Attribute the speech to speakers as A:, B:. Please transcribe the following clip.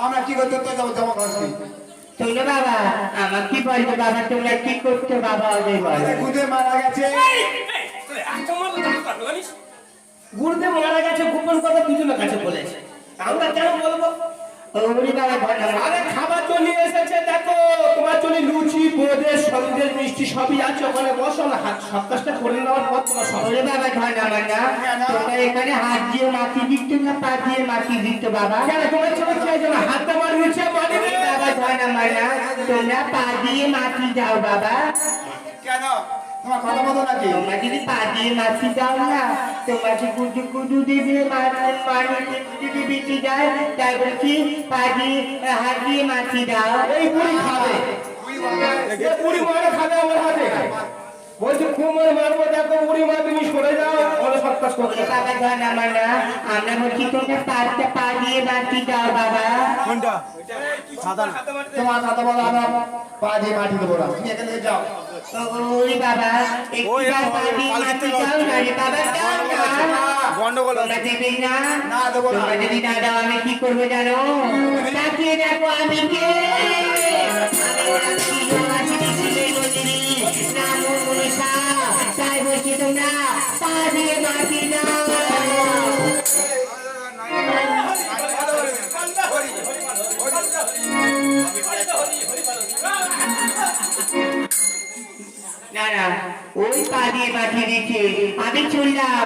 A: আমরা কি করতে তো যাবো জমা করছি
B: চলো বাবা, আমার কি বলবো বাবা, তোমরা কি করছো বাবা? ওদের বলো।
A: গুদে মারা গেছে
C: গুরুদেব মারা গেছে, গোপন কথা দুজনের কাছে বলেছে, আমরা কেন বলবো?
B: ওরে বাবা ধন্যবাদ।
C: আরে খাবার তো নিয়ে এসেছে, দেখো তোমার জন্য লুচি, বোঁদে, সন্দেশ, মিষ্টি সবই আছে, ওখানে বসো না, হাত সব কাজটা করে নেওয়ার পর তোমার সব।
B: ওরে বাবা ধন্যবাদ না, তোমরা এখানে হাত দিয়ে মাটি দিচ্ছ না পা দিয়ে মাটি দিচ্ছ বাবা?
C: কেন তোমার ছেলে খেয়ে যাবে, হাতটা মার নিচে মারি
B: ওরে বাবা ধন্যবাদ না, তোমরা পা দিয়ে মাটি দাও বাবা।
A: কেন তোমার কথা মতো নাকি
B: তোমরা যদি পা দিয়ে মাটি দাও না, তোমাকে কুটু কুটু দিবে যদি বেঁচে যায়, তাই বলছি পা দিয়ে হাত দিয়ে মাটি দাও।
C: এই বুড়ি খাবে, এই বুড়ি মারে খাবে আমার হাতে, বলছি খুব মারে মারবো, দেখো বুড়ি মা তুমি সরে যাও, ওরা সব কাজ করবে।
B: ওরে বাবা ধন্যবাদ না, আমরা বলছি তোমরা পাঁচটা পা দিয়ে মাটি দাও বাবা।
A: কোনটা তোমার কথা বলো আমরা পা দিয়ে মাটি দেবো না তুমি এখান থেকে যাও
B: ওরে বাবা একটিবার পা দিয়ে মাটি দাও না রে বাবা, দাও না।
A: গন্ডগোল
B: তোমরা দেবে না?
A: না দেবো না
B: তোমরা যদি না দাও আমি কি করবো জানো? তাকিয়ে দেখো আমি কে। আমি রাখছি তোমাকে দিছিলে গজরি, নাম মনীষা, তাই বলছি তোমরা পা দিয়ে মাটি দাও। না না, ওই পা দিয়ে মাটি দিচ্ছে, আমি চললাম।